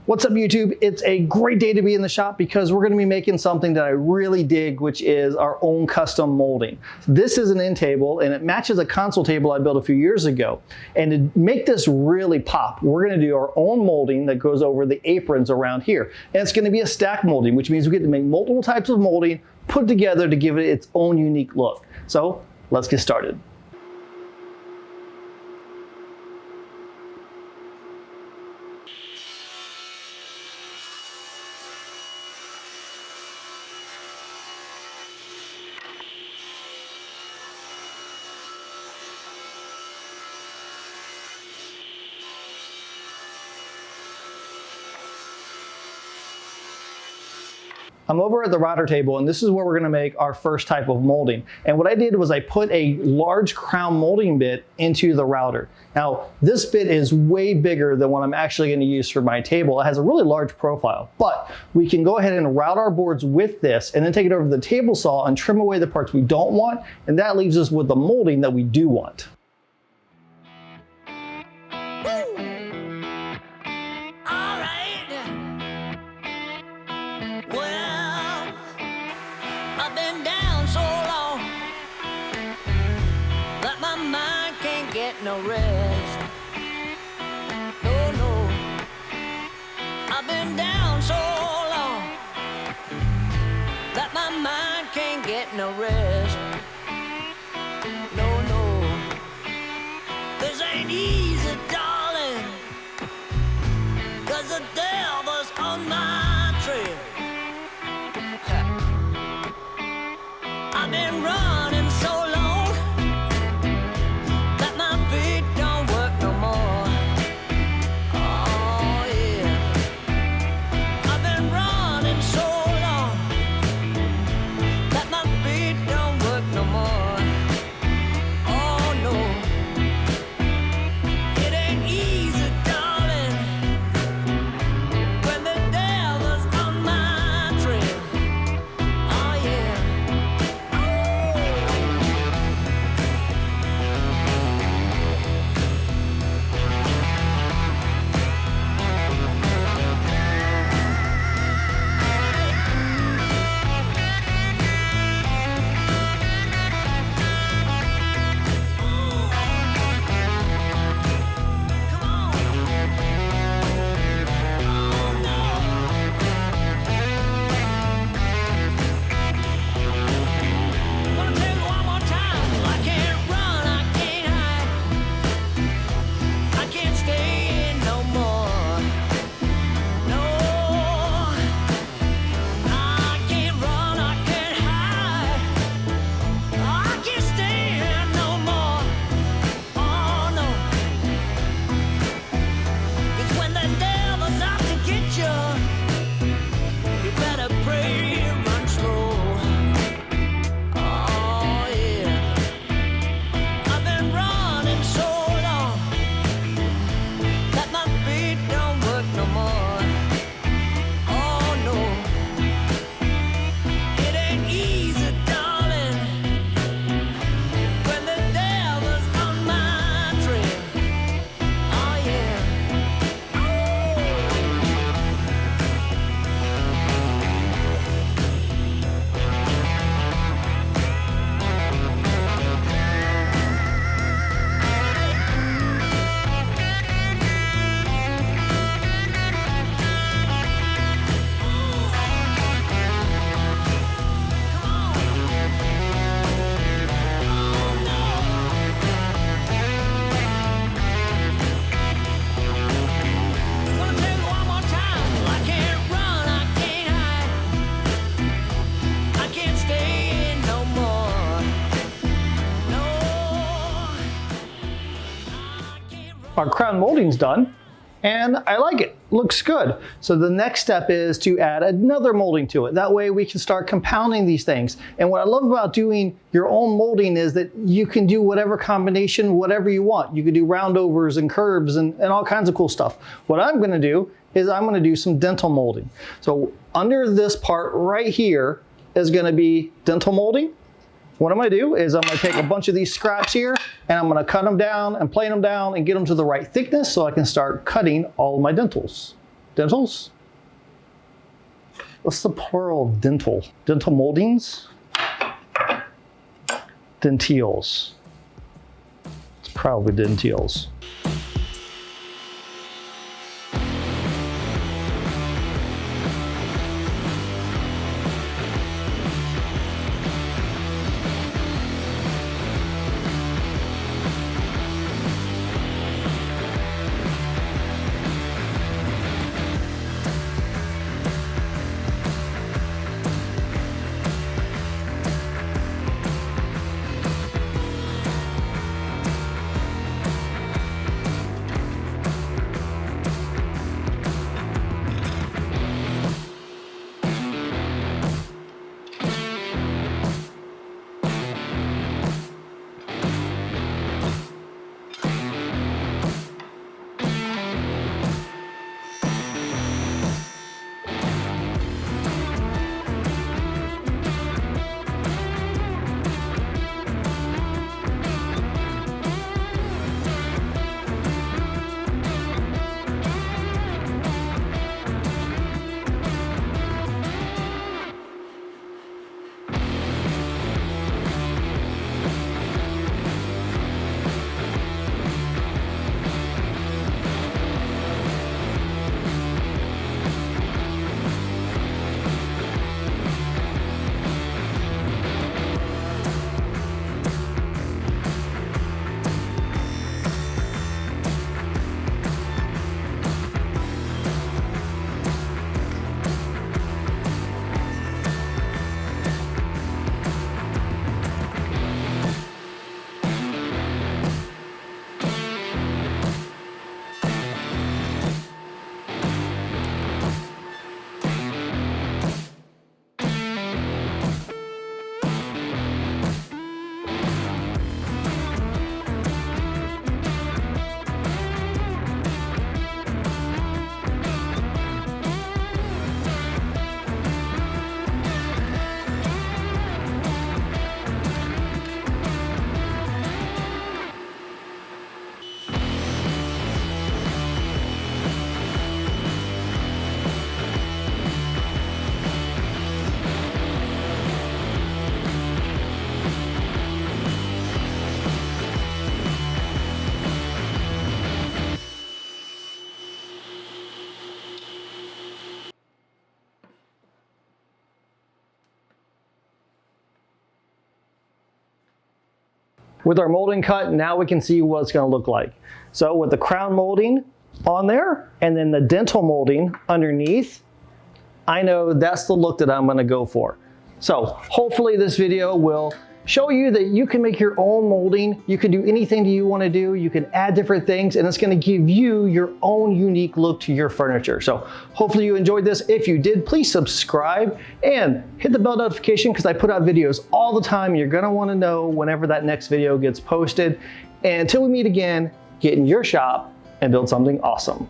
What's up, YouTube? It's a great day to be in the shop because we're going to be making something that I really dig, which is our own custom molding. This is an end table and it matches a console table I built a few years ago. And to make this really pop, we're going to do our own molding that goes over the aprons around here. And it's going to be a stack molding, which means we get to make multiple types of molding put together to give it its own unique look. So let's get started. I'm over at the router table and this is where we're gonna make our first type of molding. And what I did was I put a large crown molding bit into the router. Now, this bit is way bigger than what I'm actually gonna use for my table. It has a really large profile, but we can go ahead and route our boards with this and then take it over to the table saw and trim away the parts we don't want. And that leaves us with the molding that we do want. No rest. No, no. I've been down so long that my mind can't get no rest. No, no. This ain't easy, darling, 'cause the devil's on my trail. I've been running so long our crown molding's done and I like it, looks good. So the next step is to add another molding to it. That way we can start compounding these things. And what I love about doing your own molding is that you can do whatever combination, whatever you want. You can do roundovers and curves and all kinds of cool stuff. What I'm gonna do is I'm gonna do some dental molding. So under this part right here is gonna be dental molding. What I'm gonna do is I'm gonna take a bunch of these scraps here and I'm gonna cut them down and plane them down and get them to the right thickness so I can start cutting all of my dentals. Dentals? What's the plural of dental? Dental moldings? Dentils. It's probably dentils. With our molding cut, now we can see what it's going to look like. So with the crown molding on there and then the dental molding underneath, I know that's the look that I'm going to go for. So hopefully this video will show you that you can make your own molding. You can do anything that you want to do. You can add different things and it's going to give you your own unique look to your furniture. So hopefully you enjoyed this. If you did, please subscribe and hit the bell notification because I put out videos all the time. You're going to want to know whenever that next video gets posted. And until we meet again, get in your shop and build something awesome.